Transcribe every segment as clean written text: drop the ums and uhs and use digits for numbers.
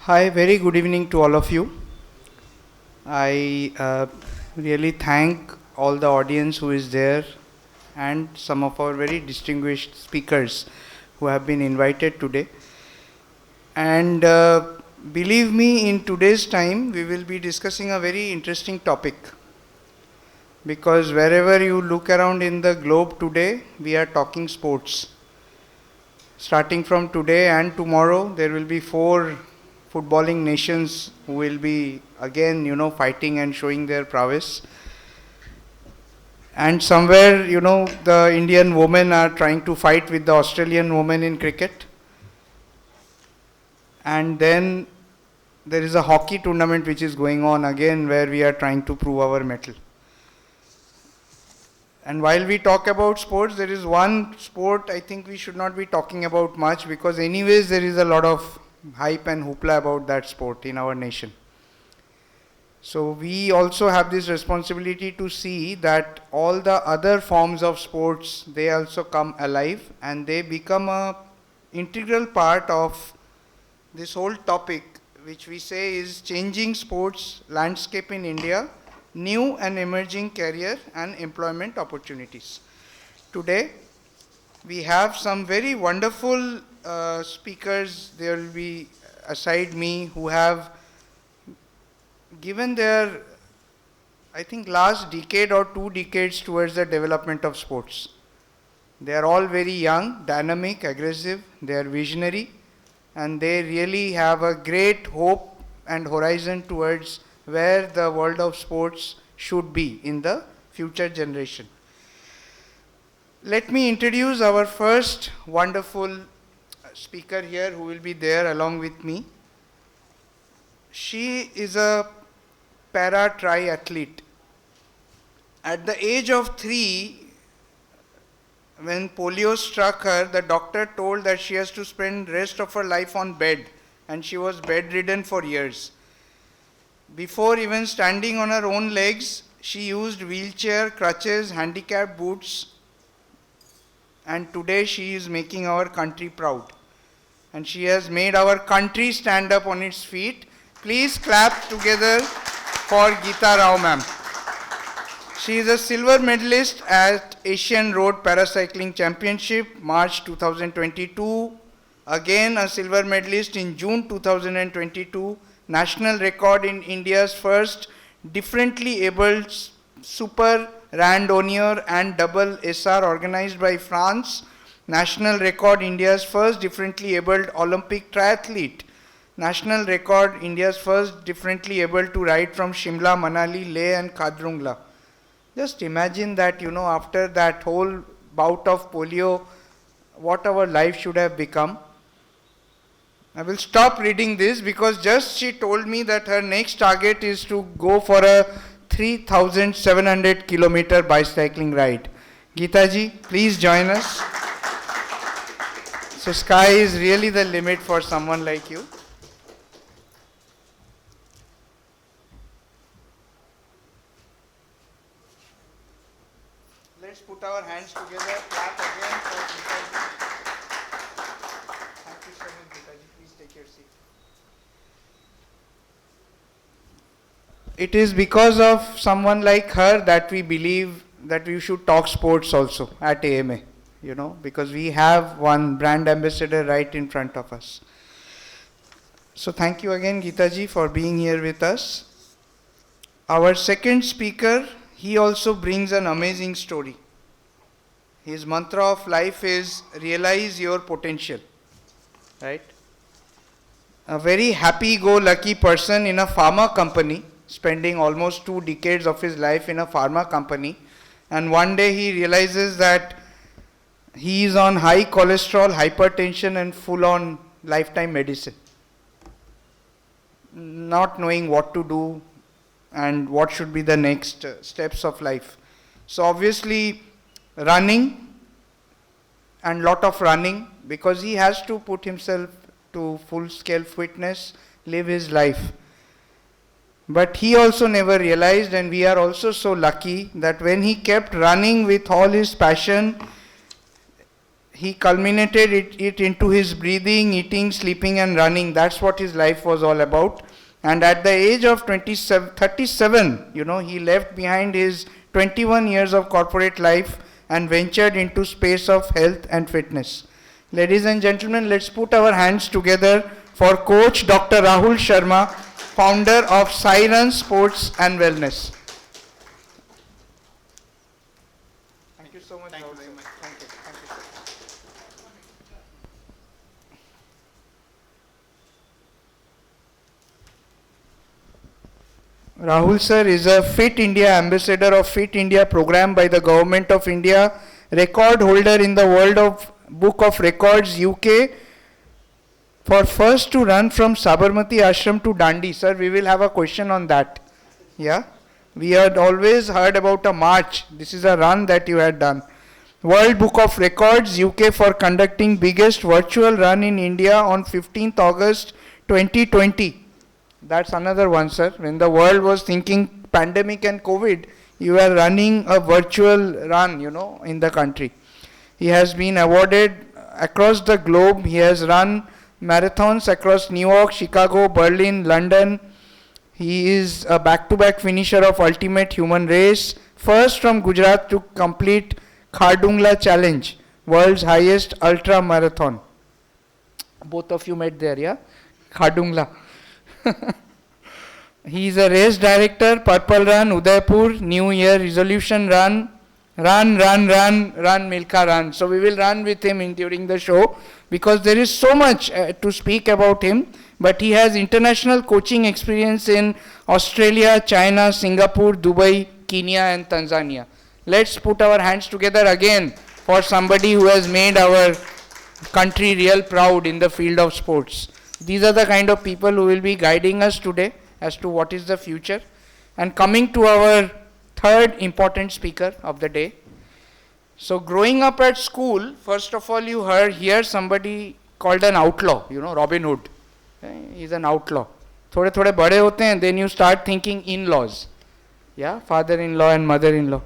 Hi, very good evening to all of you. I really thank all the audience who is there and some of our very distinguished speakers who have been invited today. And believe me, in today's time, we will be discussing a very interesting topic because wherever you look around in the globe today, we are talking sports. Starting from today and tomorrow, there will be four footballing nations who will be again, fighting and showing their prowess. And somewhere, the Indian women are trying to fight with the Australian women in cricket. And then there is a hockey tournament which is going on again where we are trying to prove our mettle. And while we talk about sports, there is one sport I think we should not be talking about much because anyways there is a lot of hype and hoopla about that sport in our nation. So we also have this responsibility to see that all the other forms of sports, they also come alive and they become a integral part of this whole topic which we say is changing sports landscape in India, new and emerging career and employment opportunities. Today we have some very wonderful speakers. There will be aside me who have given their, I think, last decade or 2 decades towards the development of sports. They are all very young, dynamic, aggressive, they are visionary, and they really have a great hope and horizon towards where the world of sports should be in the future generation. Let me introduce our first wonderful speaker here who will be there along with me. She is a para triathlete. At the age of 3, when polio struck her, the doctor told that she has to spend rest of her life on bed, and she was bedridden for years. Before even standing on her own legs, she used wheelchair, crutches, handicap boots, and today she is making our country proud. And she has made our country stand up on its feet. Please clap together for Geeta Rao ma'am. She is a silver medalist at Asian Road Paracycling Championship, March 2022. Again a silver medalist in June 2022. National record in India's first differently abled super randonneur and double SR organized by France. National record India's first differently abled Olympic triathlete. National record India's first differently able to ride from Shimla, Manali, Leh and Khadrungla. Just imagine that, after that whole bout of polio, what our life should have become. I will stop reading this because just she told me that her next target is to go for a 3,700 kilometer bicycling ride. Geeta ji, please join us. So sky is really the limit for someone like you. Let's put our hands together, clap again for Geeta ji. Thank you so much, Geeta ji. Please take your seat. It is because of someone like her that we believe that we should talk sports also at AMA, because we have one brand ambassador right in front of us. So thank you again, Geeta ji, for being here with us. Our second speaker, he also brings an amazing story. His mantra of life is realize your potential, right? A very happy-go-lucky person in a pharma company, spending almost 2 decades of his life in a pharma company, and one day he realizes that he is on high cholesterol, hypertension and full-on lifetime medicine, not knowing what to do and what should be the next steps of life. So obviously running and lot of running, because he has to put himself to full-scale fitness, live his life. But he also never realized, and we are also so lucky that when he kept running with all his passion, he culminated it into his breathing, eating, sleeping and running. That's what his life was all about. And at the age of 37, he left behind his 21 years of corporate life and ventured into space of health and fitness. Ladies and gentlemen, let's put our hands together for Coach Dr. Rahul Sharma, founder of Siren Sports and Wellness. Thank you so much. Thank you very much. Thank you. Thank you. Rahul sir is a Fit India ambassador of Fit India program by the Government of India, record holder in the World of Book of Records UK, for first to run from Sabarmati Ashram to Dandi. Sir, we will have a question on that. Yeah? We had always heard about a march. This is a run that you had done. World Book of Records UK for conducting biggest virtual run in India on 15th August 2020. That's another one, sir. When the world was thinking pandemic and COVID, you were running a virtual run, in the country. He has been awarded across the globe. He has run marathons across New York, Chicago, Berlin, London. He is a back-to-back finisher of Ultimate Human Race. First from Gujarat to complete Khardungla Challenge, world's highest ultra marathon. Both of you met there, yeah? Khardungla. He is a race director, Purple Run, Udaipur, New Year resolution run, Milka run. So we will run with him during the show because there is so much to speak about him. But he has international coaching experience in Australia, China, Singapore, Dubai, Kenya and Tanzania. Let's put our hands together again for somebody who has made our country real proud in the field of sports. These are the kind of people who will be guiding us today as to what is the future. And coming to our third important speaker of the day. So growing up at school, first of all you hear somebody called an outlaw, Robin Hood. He's an outlaw. Thode bade hote hain, then you start thinking in-laws. Yeah, father-in-law and mother-in-law.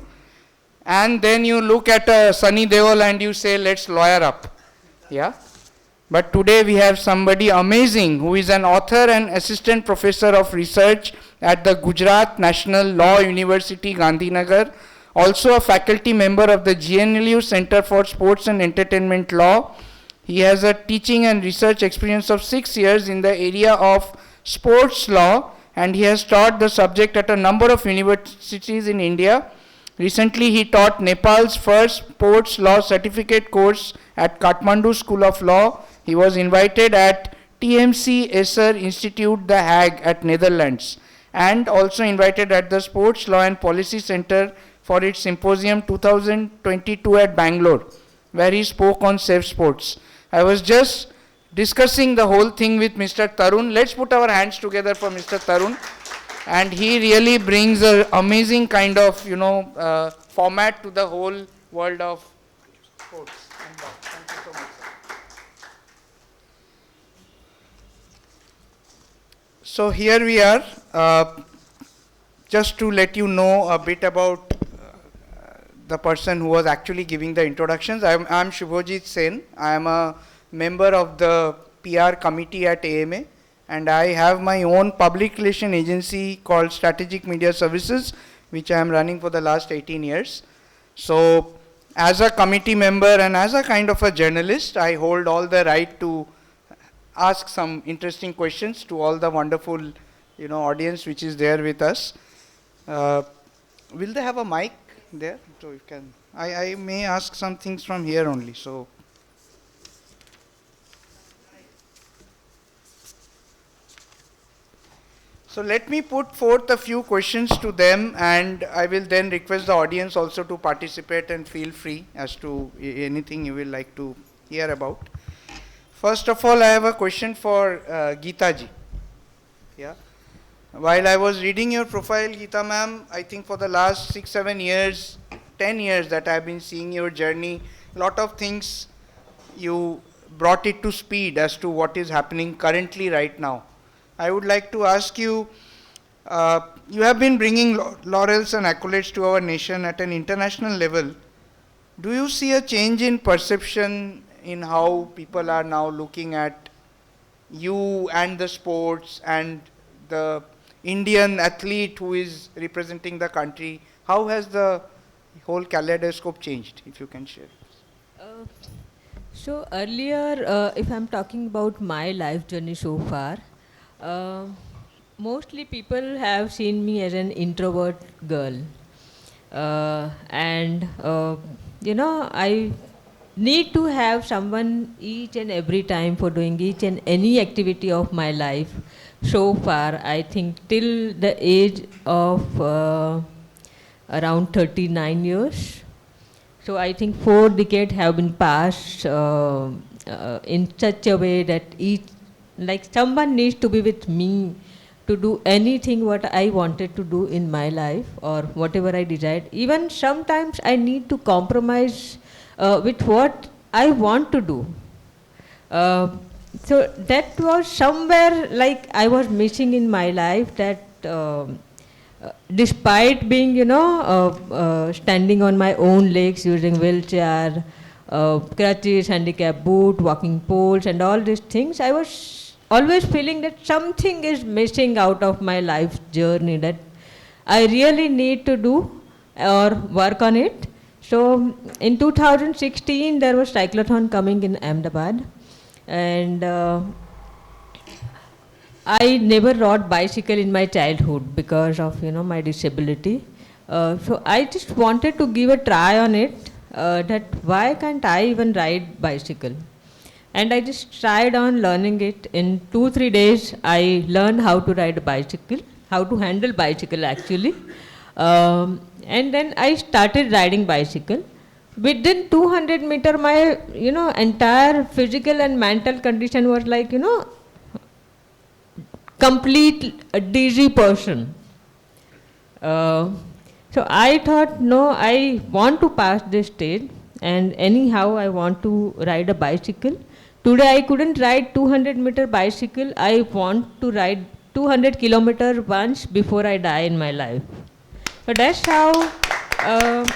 And then you look at Sunny Deol and you say, let's lawyer up. Yeah. But today we have somebody amazing who is an author and assistant professor of research at the Gujarat National Law University, Gandhinagar. Also a faculty member of the GNLU Center for Sports and Entertainment Law. He has a teaching and research experience of 6 years in the area of sports law, and he has taught the subject at a number of universities in India. Recently, he taught Nepal's first sports law certificate course at Kathmandu School of Law. He was invited at TMC Esser Institute, The Hague at Netherlands, and also invited at the Sports Law and Policy Center for its Symposium 2022 at Bangalore, where he spoke on safe sports. I was just discussing the whole thing with Mr. Tarun. Let's put our hands together for Mr. Tarun. And he really brings an amazing kind of, format to the whole world of sports. Thank you so much, sir. So here we are, just to let you know a bit about the person who was actually giving the introductions. I'm Shubhojit Sen. I am a member of the PR committee at AMA, and I have my own public relation agency called Strategic Media Services, which I am running for the last 18 years. So as a committee member and as a kind of a journalist, I hold all the right to ask some interesting questions to all the wonderful, audience which is there with us. Will they have a mic there? So you can. I may ask some things from here only. So let me put forth a few questions to them, and I will then request the audience also to participate and feel free as to anything you will like to hear about. First of all, I have a question for Geeta ji. Yeah. While I was reading your profile, Geeta ma'am, I think for the last 6-7 years, 10 years that I have been seeing your journey, lot of things you brought it to speed as to what is happening currently right now. I would like to ask you, you have been bringing laurels and accolades to our nation at an international level. Do you see a change in perception in how people are now looking at you and the sports and the Indian athlete who is representing the country? How has the whole kaleidoscope changed, if you can share? Uh, so earlier, if I'm talking about my life journey so far, uh, mostly people have seen me as an introvert girl, and I need to have someone each and every time for doing each and any activity of my life. So far, I think till the age of around 39 years. So I think 4 decades have been passed in such a way that each, like someone needs to be with me to do anything what I wanted to do in my life or whatever I desired. Even sometimes I need to compromise with what I want to do. Uh, so that was somewhere like I was missing in my life that despite being, standing on my own legs using wheelchair, crutches, handicap boot, walking poles and all these things, I was always feeling that something is missing out of my life journey that I really need to do or work on it. So in 2016 there was cyclotron coming in Ahmedabad, and I never rode bicycle in my childhood because of my disability. So I just wanted to give a try on it. That why can't I even ride bicycle? And I just tried on learning it. In 2-3 days, I learned how to ride a bicycle, how to handle bicycle actually, and then I started riding bicycle. Within 200 meter, my entire physical and mental condition was like complete dizzy person. Uh, so I thought, no, I want to pass this stage, and anyhow I want to ride a bicycle. Today I couldn't ride 200-meter bicycle. I want to ride 200 kilometer once before I die in my life. So that's how uh,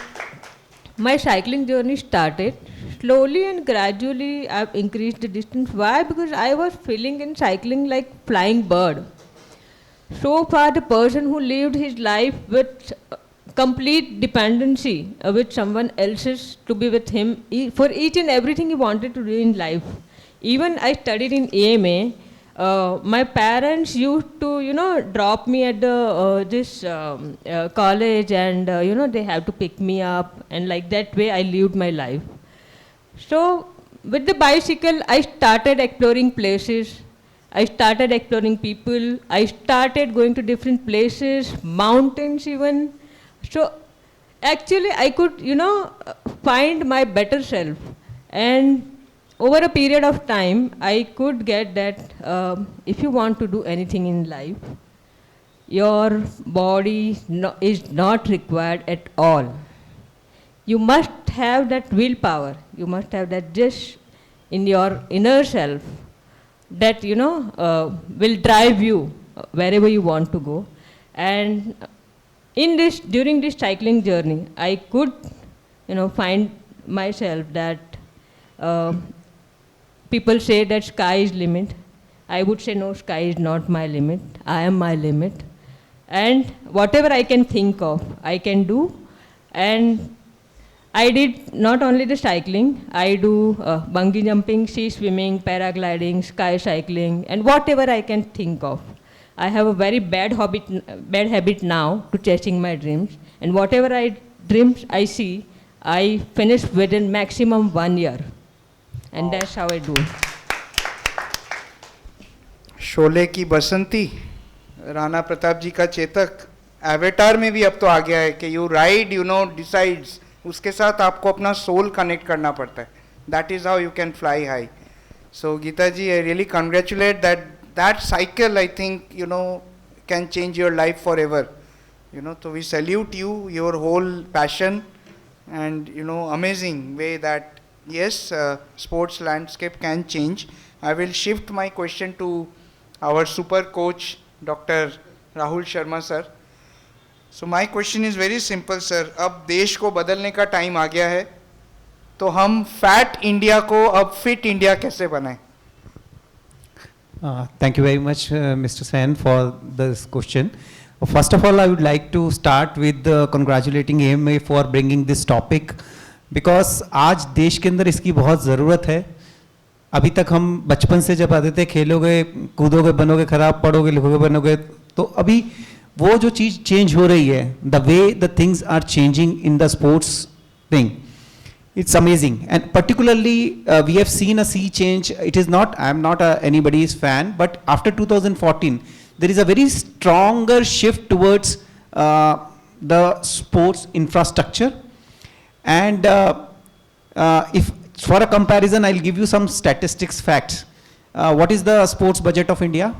my cycling journey started. Slowly and gradually, I've increased the distance. Why? Because I was feeling in cycling like flying bird. So far, the person who lived his life with complete dependency with someone else's to be with him for each and everything he wanted to do in life. Even I studied in AMA. My parents used to, drop me at the this college, and they have to pick me up, and like that way I lived my life. So with the bicycle, I started exploring places. I started exploring people. I started going to different places, mountains even. So actually, I could, find my better self. And over a period of time, I could get that if you want to do anything in life, your body is not required at all. You must have that willpower. You must have that just in your inner self that will drive you wherever you want to go. And during this cycling journey, I could find myself that uh, people say that sky is limit. I would say no, sky is not my limit. I am my limit, and whatever I can think of I can do. And I did not only the cycling, I do bungee jumping, sea swimming, paragliding, sky cycling, and whatever I can think of. I have a very bad habit now to chasing my dreams, and whatever dreams I see, I finish within maximum 1 year, and that's how I do. Sholay की बसंती, राणा प्रताप जी का Chetak, avatar में भी अब तो आ गया है कि you ride decides, उसके साथ आपको अपना सोल कनेक्ट करना पड़ता है. That is how you can fly high. So Geeta ji, I really congratulate that cycle, I think can change your life forever. So we salute you, your whole passion, and amazing way that yes, sports landscape can change. I will shift my question to our super coach, Dr. Rahul Sharma sir. So my question is very simple sir. अब देश को बदलने का time आ गया है. तो हम fat India को अब फिट इंडिया कैसे बनाएं? Thank you very much, Mr. Sen, for this question. First of all, I would like to start with congratulating AMA for bringing this topic, because आज देश के अंदर इसकी बहुत ज़रूरत है. अभी तक हम बचपन से जब आते थे, खेलोगे, कूदोगे, बनोगे खराब, पढ़ोगे, लिखोगे, बनोगे, तो अभी वो जो चीज़ चेंज हो रही है, the way the things are changing in the sports thing, it's amazing. And particularly we have seen a sea change. It is not, I am not anybody's fan, but after 2014 there is a very stronger shift towards the sports infrastructure. And if for a comparison, I'll give you some statistics, facts. What is the sports budget of India?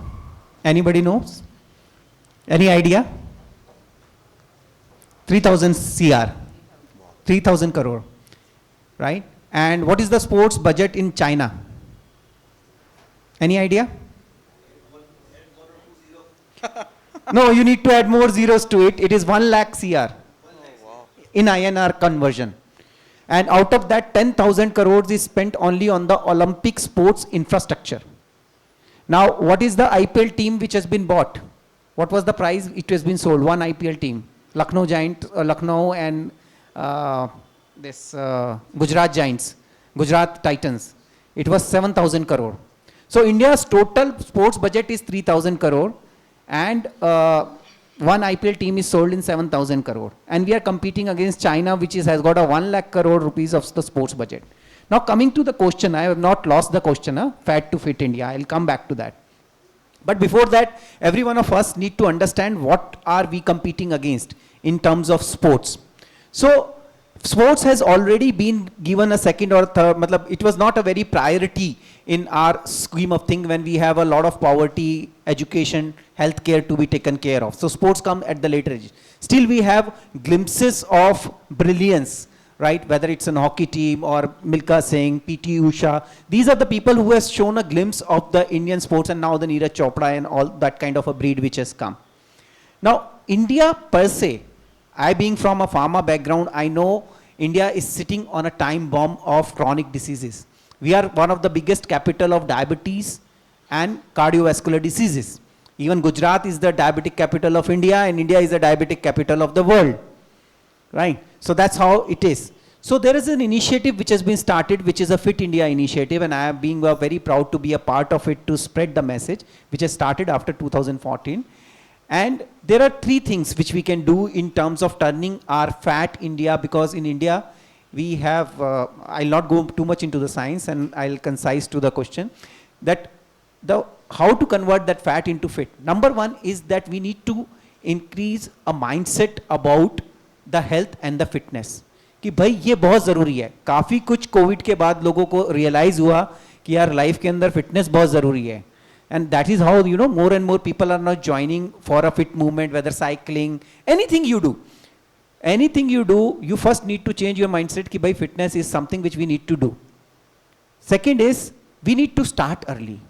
Anybody knows? Any idea? 3000 CR, 3000 crore. Right? And what is the sports budget in China? Any idea? No, you need to add more zeros to it. It is 1 lakh CR in INR conversion. And out of that, 10,000 crores is spent only on the Olympic sports infrastructure. Now, what is the IPL team which has been bought? What was the price it has been sold? One IPL team, Lucknow Giant, Lucknow and Gujarat Giants, Gujarat Titans. It was 7,000 crore. So India's total sports budget is 3,000 crore, and one IPL team is sold in 7,000 crore. And we are competing against China, which has got a 1 lakh crore rupees of the sports budget. Now coming to the question, I have not lost the question, fat to fit India. I'll come back to that. But before that, every one of us need to understand what are we competing against in terms of sports. So sports has already been given a second or third, it was not a very priority in our scheme of things when we have a lot of poverty, education, healthcare to be taken care of. So sports come at the later age. Still we have glimpses of brilliance, right? Whether it's an hockey team or Milkha Singh, PT Usha. These are the people who has shown a glimpse of the Indian sports, and now the Neeraj Chopra and all that kind of a breed which has come. Now India per se, I being from a pharma background, I know India is sitting on a time bomb of chronic diseases. We are one of the biggest capital of diabetes and cardiovascular diseases. Even Gujarat is the diabetic capital of India, and India is the diabetic capital of the world. Right? So that's how it is. So there is an initiative which has been started, which is a Fit India initiative, and I am being very proud to be a part of it to spread the message, which has started after 2014. And there are three things which we can do in terms of turning our fat India, because in India we have, I'll not go too much into the science and I'll concise to the question, that how to convert that fat into fit. Number one is that we need to increase a mindset about the health and the fitness. कि भाई ये बहुत ज़रूरी है. काफ़ी कुछ Covid के बाद लोगों को रियलाइज़ हुआ कि यार लाइफ के अंदर फिटनेस बहुत ज़रूरी है. And that is how, more and more people are now joining for a fit movement, whether cycling, anything you do. Anything you do, you first need to change your mindset कि भाई fitness is something which we need to do. Second is, we need to start early.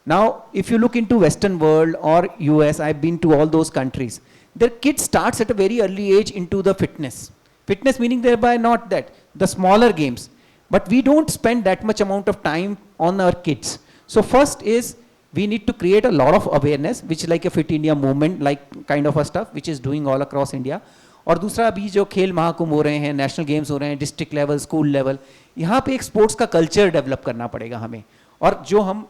Now, if you look into Western world or US, I've been to all those countries. Their kids starts at a very early age into the fitness. Fitness meaning thereby not that, the smaller games. But we don't spend that much amount of time on our kids. So first is, we need to create a lot of awareness, which is like a Fit India movement, like kind of a stuff, which is doing all across India. और दूसरा अभी जो खेल महाकुंभ हो रहे हैं, national games हो रहे हैं, डिस्ट्रिक्ट लेवल, स्कूल लेवल, यहाँ पे एक स्पोर्ट्स का कल्चर डेवलप करना पड़ेगा हमें. और जो हम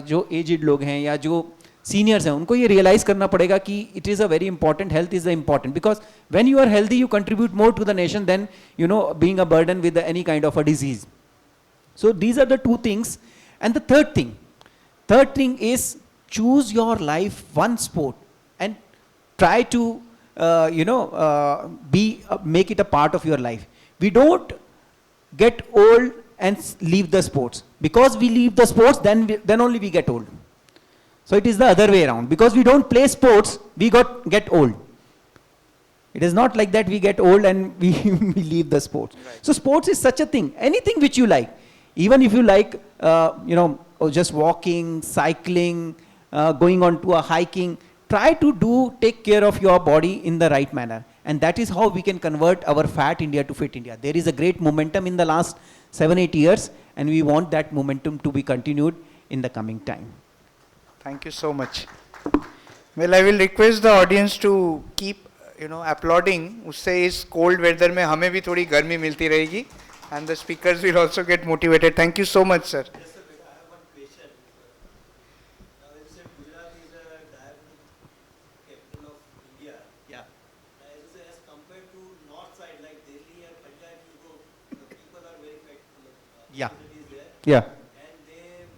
जो एजिड लोग हैं या जो सीनियर्स हैं, उनको ये रियलाइज करना पड़ेगा कि it is a very important, health is the important, because when you are healthy you contribute more to the nation than being a burden with any kind of a disease. So these are the two things. And the third thing is, choose your life one sport and try to make it a part of your life. We don't get old and leave the sports. Because we leave the sports, then only we get old. So it is the other way around. Because we don't play sports, we get old. It is not like that we get old and we leave the sports. Right. So sports is such a thing. Anything which you like. Even if you like, just walking, cycling, going on to a hiking, try to take care of your body in the right manner. And that is how we can convert our fat India to fit India. There is a great momentum in the last 7-8 years, and we want that momentum to be continued in the coming time. Thank you so much. Well, I will request the audience to keep, applauding. उससे इस cold weather में हमें भी थोड़ी गर्मी मिलती रहेगी, and the speakers will also get motivated. Thank you so much, sir. Yes, sir. I have one question. Now, as you said, Gujarat is a diabetic capital of India. Yeah. Now, as you say, as compared to north side like Delhi and Punjab, you go, the people are very fat. Yeah. Is there. Yeah. And they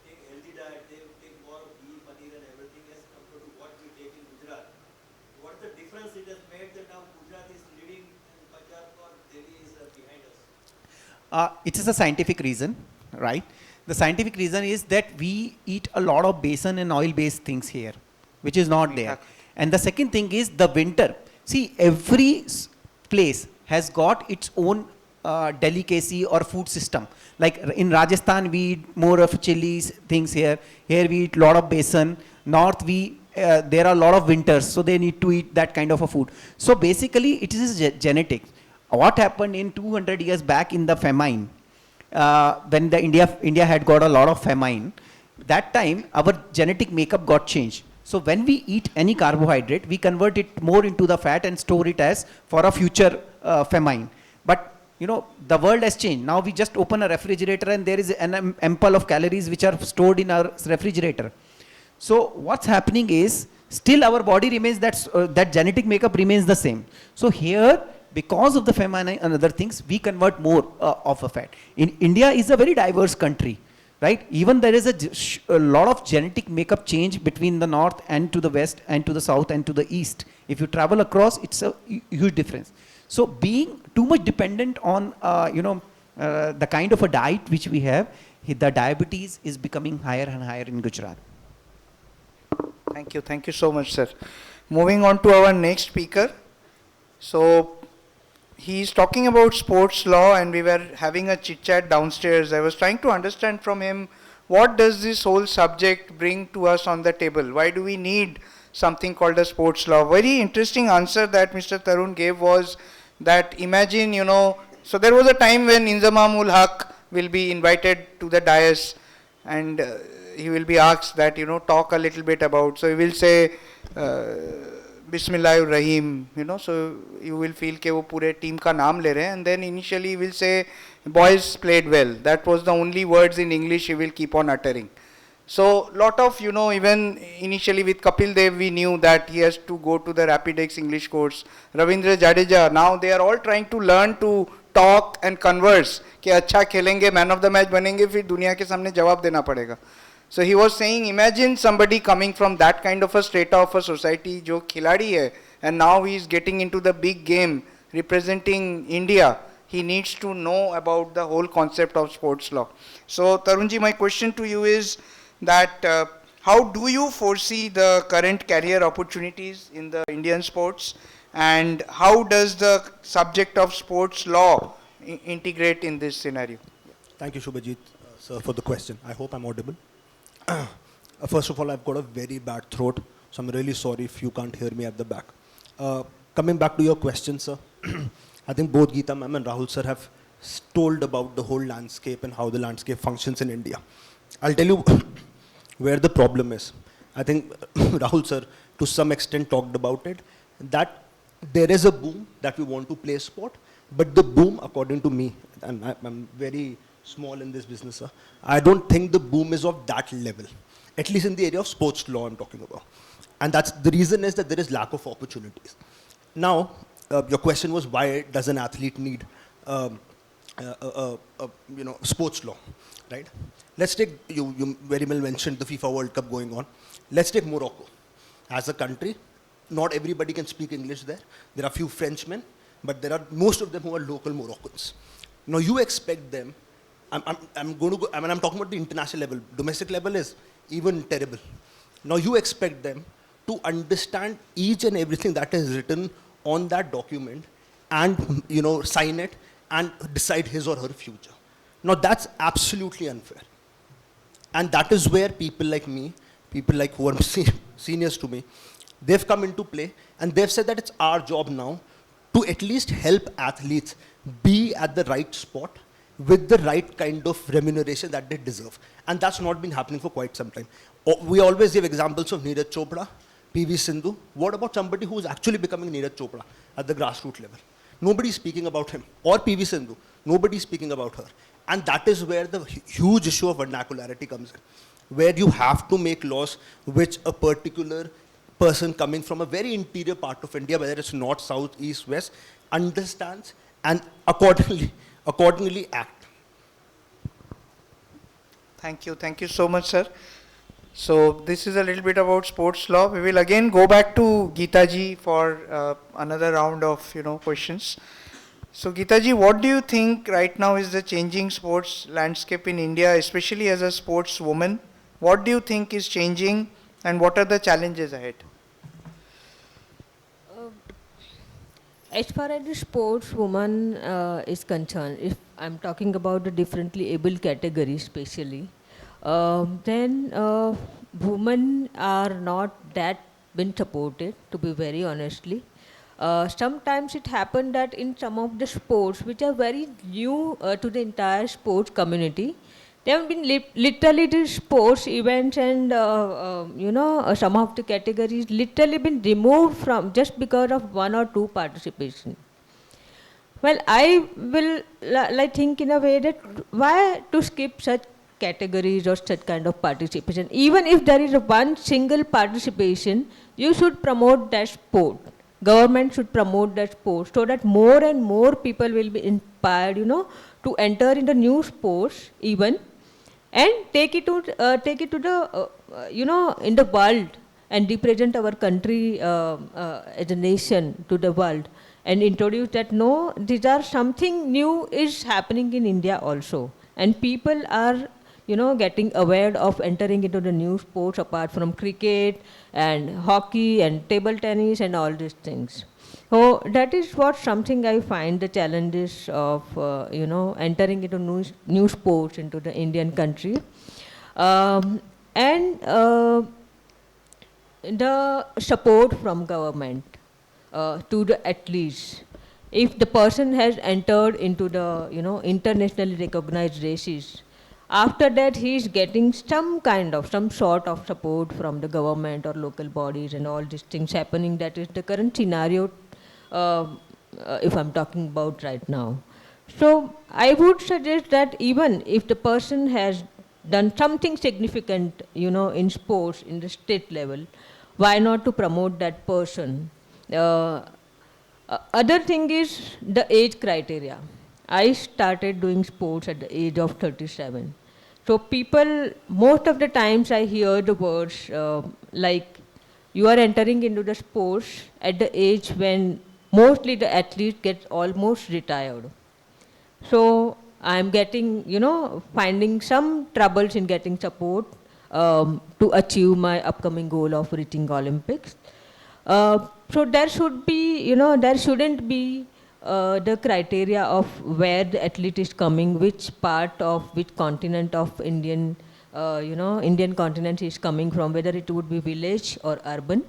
take healthy diet. They take more of ghee, paneer, and everything as compared to what we take in Gujarat. What's the difference it has made that now Gujarat is leading and Punjab or Delhi is behind us? It is a scientific reason, right? The scientific reason is that we eat a lot of besan and oil-based things here, which is not there. And the second thing is the winter. See, every place has got its own delicacy or food system. Like in Rajasthan, we eat more of chilies, things here. Here we eat a lot of besan. North, there are a lot of winters, so they need to eat that kind of a food. So basically, it is genetics. What happened in 200 years back in the famine, when India had got a lot of famine, that time our genetic makeup got changed. So when we eat any carbohydrate, we convert it more into the fat and store it as for a future famine. But the world has changed. Now we just open a refrigerator and there is an ample of calories which are stored in our refrigerator. So what's happening is still our body remains that genetic makeup remains the same. So here, because of the famine and other things, we convert more of a fat. In India is a very diverse country, right? Even there is a lot of genetic makeup change between the north and to the west and to the south and to the east. If you travel across, it's a huge difference. So being too much dependent on, the kind of a diet which we have, the diabetes is becoming higher and higher in Gujarat. Thank you so much, sir. Moving on to our next speaker. So, he's talking about sports law and we were having a chit chat downstairs. I was trying to understand from him, what does this whole subject bring to us on the table? Why do we need something called a sports law? Very interesting answer that Mr. Tarun gave was that imagine, so there was a time when Inzamam ul Haq will be invited to the dais and he will be asked that, talk a little bit about, so he will say, Bismillahir Rahim, so you will feel कि वो पूरे team का नाम ले रहे हैं, and then initially he will say, boys played well. That was the only words in English he will keep on uttering. So lot of, even initially with Kapil Dev, we knew that he has to go to the Rapidex English course. Ravindra Jadeja, now they are all trying to learn to talk and converse. कि अच्छा खेलेंगे, man of the match बनेंगे, फिर दुनिया के सामने जवाब देना पड़ेगा. So he was saying, imagine somebody coming from that kind of a strata of a society, जो खिलाड़ी है, and now he is getting into the big game, representing India. He needs to know about the whole concept of sports law. So Tarunji, my question to you is that how do you foresee the current career opportunities in the Indian sports, and how does the subject of sports law integrate in this scenario? Thank you, Shubhajit, sir, for the question. I hope I'm audible. First of all, I've got a very bad throat, so I'm really sorry if you can't hear me at the back. Coming back to your question, sir, I think both Geeta ma'am and Rahul sir have told about the whole landscape and how the landscape functions in India. I'll tell you where the problem is. I think Rahul sir, to some extent, talked about it, that there is a boom that we want to play sport, but the boom, according to me, and I'm very small in this business, sir, I don't think the boom is of that level, at least in the area of sports law I'm talking about. And that's the reason is that there is lack of opportunities. Now, your question was, why does an athlete need sports law, right? Let's take, you very well mentioned the FIFA World Cup going on. Let's take Morocco. As a country, not everybody can speak English there. There are few Frenchmen, but there are most of them who are local Moroccans. Now you expect them, I'm talking about the international level. Domestic level is even terrible. Now you expect them to understand each and everything that is written on that document and, sign it and decide his or her future. Now that's absolutely unfair. And that is where people like me, people like who are seniors to me, They've come into play and they've said that it's our job now to at least help athletes be at the right spot with the right kind of remuneration that they deserve. And that's not been happening for quite some time. We always give examples of Neeraj Chopra, PV Sindhu. What about somebody who is actually becoming Neeraj Chopra at the grassroots level? Nobody's speaking about him. Or PV Sindhu. Nobody's speaking about her. And that is where the huge issue of vernacularity comes in, where you have to make laws which a particular person coming from a very interior part of India, whether it's north, south, east, west, understands and accordingly act. Thank you. Thank you so much, sir. So this is a little bit about sports law. We will again go back to Geeta ji for another round of questions. So Geeta ji, what do you think right now is the changing sports landscape in India, especially as a sportswoman? What do you think is changing, and what are the challenges ahead? As far as the sportswoman is concerned, if I'm talking about the differently able category especially, then women are not that been supported, to be very honestly. Sometimes it happened that in some of the sports which are very new to the entire sports community, there have been literally the sports events and some of the categories literally been removed from just because of one or two participation. Well, I will think in a way that why to skip such categories or such kind of participation? Even if there is a one single participation, you should promote that sport. Government should promote that sport so that more and more people will be inspired, to enter in the new sports even, and take it to the in the world and represent our country as a nation to the world, and introduce that no, these are something new is happening in India also, and people are getting aware of entering into the new sports apart from cricket and hockey and table tennis and all these things. So that is what something I find the challenges of entering into new sports into the Indian country, and the support from government to the athletes. If the person has entered into the internationally recognized races, after that he is getting some sort of support from the government or local bodies and all these things happening. That is the current scenario if I'm talking about right now. So I would suggest that even if the person has done something significant in sports in the state level, why not to promote that person? Other thing is the age criteria. I started doing sports at the age of 37. So people, most of the times I hear the words like you are entering into the sports at the age when mostly the athlete gets almost retired. So I'm getting, finding some troubles in getting support to achieve my upcoming goal of reaching Olympics. So there should be, there shouldn't be the criteria of where the athlete is coming, which part of which continent of Indian continent is coming from, whether it would be village or urban,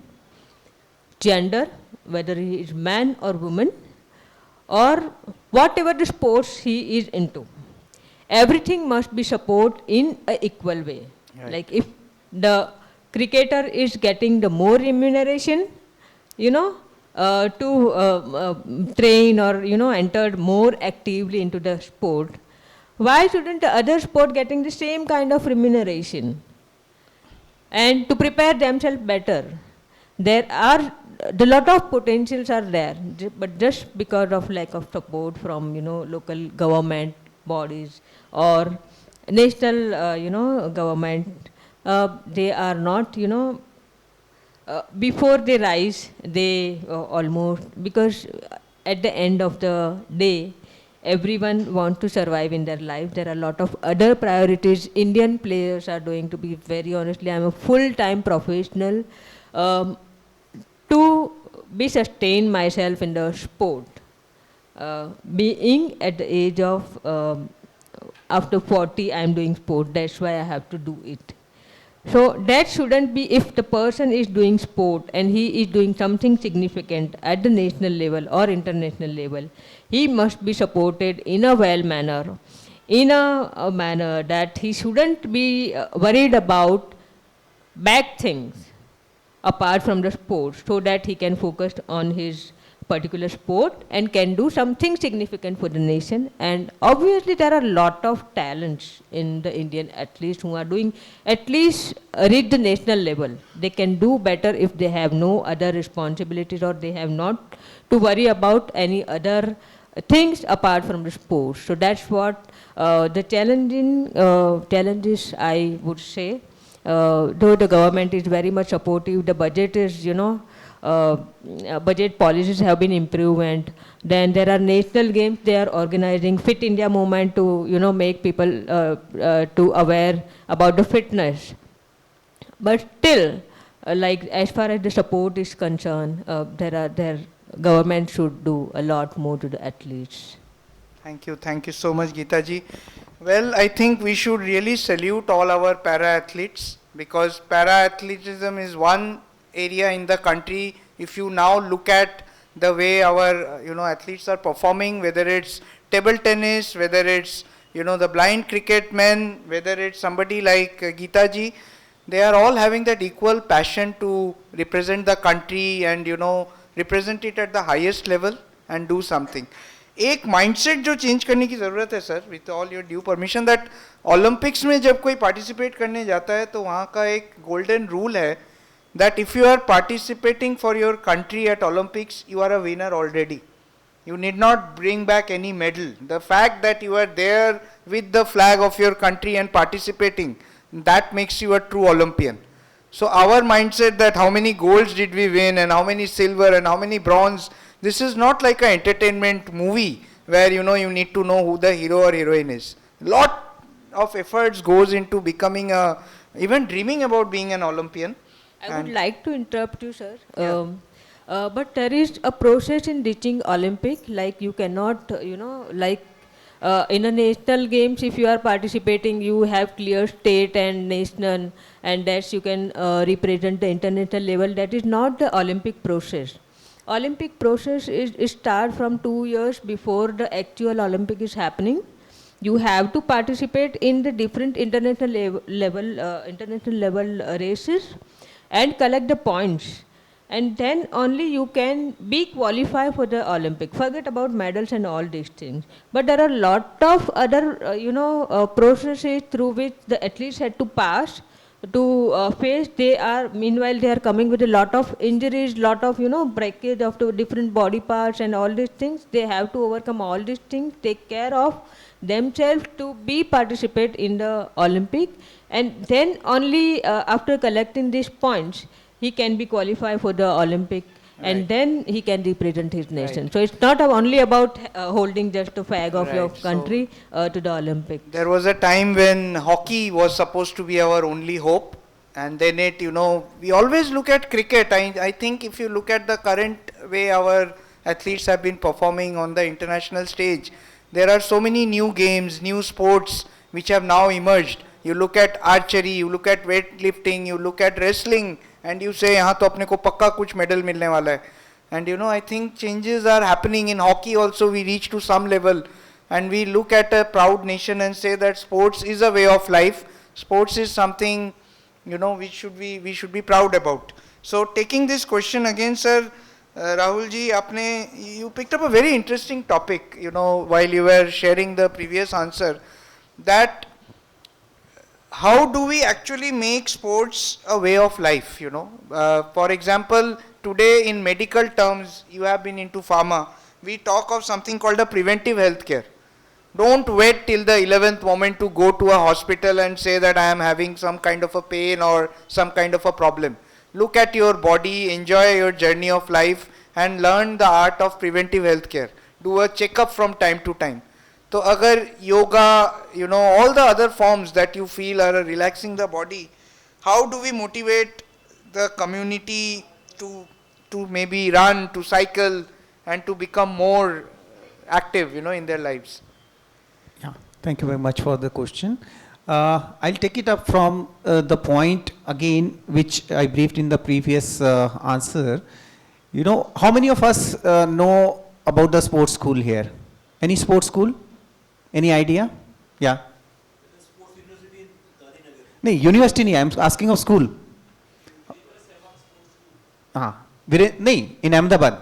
gender, whether he is man or woman, or whatever the sports he is into. Everything must be supported in an equal way. Right. Like if the cricketer is getting the more remuneration, to train or entered more actively into the sport, why shouldn't the other sport getting the same kind of remuneration and to prepare themselves better? There are the lot of potentials are there, but just because of lack of support from local government bodies or national government, they are not before they rise, they almost, because at the end of the day, everyone wants to survive in their life. There are a lot of other priorities Indian players are doing. To be very honestly, I'm a full-time professional to be sustain myself in the sport. Being at the age of after 40, I'm doing sport. That's why I have to do it. So that shouldn't be, if the person is doing sport and he is doing something significant at the national level or international level, he must be supported in a well manner, in a manner that he shouldn't be worried about back things apart from the sport, so that he can focus on his particular sport and can do something significant for the nation. And obviously there are a lot of talents in the Indian athletes who are doing at least reach the national level. They can do better if they have no other responsibilities, or they have not to worry about any other things apart from the sports. So that's what the challenges, I would say. Though the government is very much supportive, the budget is, budget policies have been improved, and then there are national games they are organizing, Fit India movement to, make people to aware about the fitness. But still, like as far as the support is concerned, their government should do a lot more to the athletes. Thank you so much, Geeta ji. Well, I think we should really salute all our para-athletes, because para-athleticism is one area in the country. If you now look at the way our athletes are performing, whether it's table tennis, whether it's the blind cricket men, whether it's somebody like Geeta ji, they are all having that equal passion to represent the country and represent it at the highest level and do something. एक mindset जो change करने की ज़रूरत है sir, with all your due permission, that Olympics में जब कोई participate करने जाता है तो वहाँ का एक गोल्डन रूल है that if you are participating for your country at Olympics, you are a winner already. You need not bring back any medal. The fact that you are there with the flag of your country and participating, that makes you a true Olympian. So our mindset that how many golds did we win and how many silver and how many bronze, this is not like an entertainment movie where you need to know who the hero or heroine is. Lot of efforts goes into becoming even dreaming about being an Olympian. I would like to interrupt you, sir. Yeah. But there is a process in reaching Olympic. Like you cannot, in a national games, if you are participating, you have clear state and national, and that you can represent the international level. That is not the Olympic process. Olympic process is start from 2 years before the actual Olympic is happening. You have to participate in the different international level races and collect the points, and then only you can be qualified for the Olympic. Forget about medals and all these things. But there are a lot of other processes through which the athletes had to pass to face. Meanwhile they are coming with a lot of injuries, lot of breakage of the different body parts and all these things. They have to overcome all these things, take care of themselves to be participate in the Olympic, and then only after collecting these points he can be qualified for the Olympic, and Right. then he can represent his nation. Right. So it's not only about holding just the flag of your Right. country to the Olympic. There was a time when hockey was supposed to be our only hope, and then we always look at cricket. I think if you look at the current way our athletes have been performing on the international stage, there are so many new games, new sports which have now emerged. You look at archery, you look at weightlifting, you look at wrestling, and you say, यहाँ तो अपने को पक्का कुछ medal मिलने वाला है. And I think changes are happening in hockey also. We reach to some level, and we look at a proud nation and say that sports is a way of life. Sports is something, we should be proud about. So taking this question again, sir, Rahul ji, you picked up a very interesting topic, while you were sharing the previous answer, that how do we actually make sports a way of life, For example, today in medical terms, you have been into pharma, we talk of something called a preventive health care. Don't wait till the 11th moment to go to a hospital and say that I am having some kind of a pain or some kind of a problem. Look at your body, enjoy your journey of life, and learn the art of preventive health care. Do a checkup from time to time. So agar yoga, all the other forms that you feel are relaxing the body, how do we motivate the community to maybe run, to cycle, and to become more active, in their lives? Yeah, thank you very much for the question. I'll take it up from the point again, which I briefed in the previous answer. You know, how many of us know about the sports school here? Any sports school? Any idea? Yeah. Sports University in Gandhinagar. No, university nahi, I'm asking of school. No, in Ahmedabad.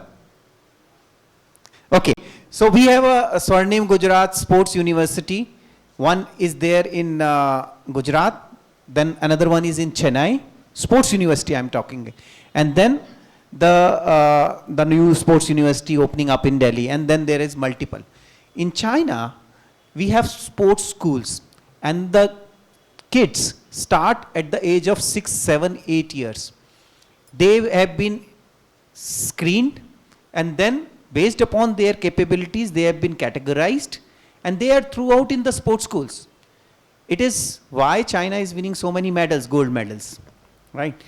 Okay, so we have a Swarnim Gujarat Sports University. One is there in Gujarat, then another one is in Chennai, Sports University I'm talking. And then the new Sports University opening up in Delhi, and then there is multiple. In China, we have sports schools, and the kids start at the age of 6, 7, 8 years. They have been screened, and then based upon their capabilities, they have been categorized, and they are throughout in the sports schools. It is why China is winning so many medals, gold medals, right?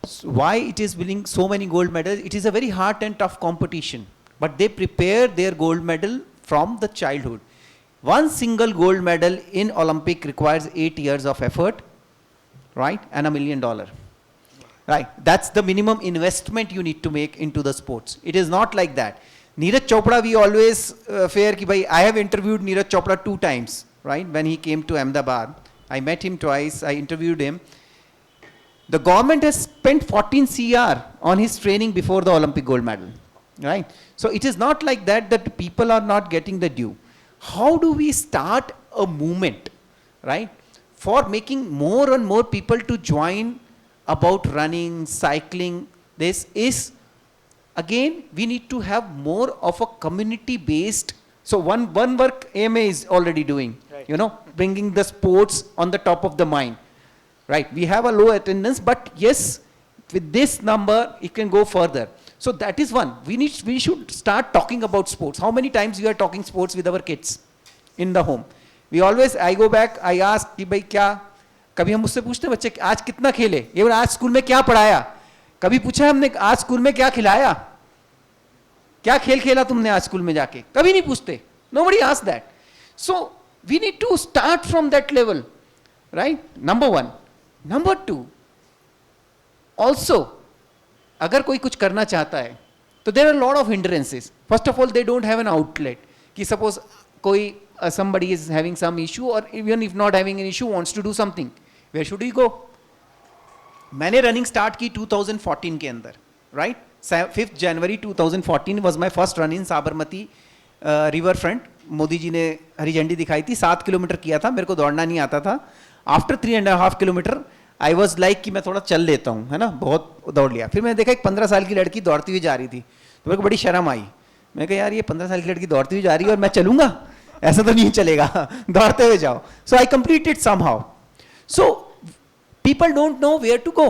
So why it is winning so many gold medals? It is a very hard and tough competition, but they prepare their gold medal from the childhood. One single gold medal in Olympic requires 8 years of effort, right? And $1 million. Right, that's the minimum investment you need to make into the sports. It is not like that. Neeraj Chopra, we always fear ki bhai, I have interviewed Neeraj Chopra 2 times, right? When he came to Ahmedabad, I met him twice, I interviewed him. The government has spent 14 CR on his training before the Olympic gold medal, right? So it is not like that, that people are not getting the due. How do we start a movement, right? For making more and more people to join about running, cycling. This is, again, we need to have more of a community-based. So one work AMA is already doing, right. You know, bringing the sports on the top of the mind. Right, we have a low attendance, but yes, with this number, it can go further. So that is one. We should start talking about sports. How many times we are talking sports with our kids in the home? We always, I go back, I ask, कि भाई क्या कभी हम मुझसे पूछते हैं बच्चे आज कितना खेले ये बोला आज स्कूल में क्या पढ़ाया कभी पूछा हमने आज स्कूल में क्या खिलाया क्या खेल खेला तुमने आज स्कूल में जाके कभी नहीं पूछते nobody asks that so we need to start from that level right number 1 number 2 also अगर कोई कुछ करना चाहता है तो there are a lot of hindrances first of all they don't have an outlet कि suppose कोई somebody is having some issue or even if not having an issue wants to do something where should he go मैंने running start की 2014 के अंदर right 5th January 2014 was my first run in Sabarmati river front Modi ji ने हरी झंडी दिखाई थी 7 kilometre किया था मेरे को दौड़ना नहीं आता था after 3.5 kilometre I was like कि मैं थोड़ा चल लेता हूँ है ना बहुत दौड़ लिया फिर मैंने देखा एक 15 साल की लड़की दौड़ती हुई जा रही थी तो मेरे को बड़ी शर्म आई मैं कहा यार ये 15 साल की लड़की दौड़ती हुई जा रही है और मैं चलूंगा ऐसा तो नहीं चलेगा दौड़ते हुए जाओ so I completed somehow so people don't know where to go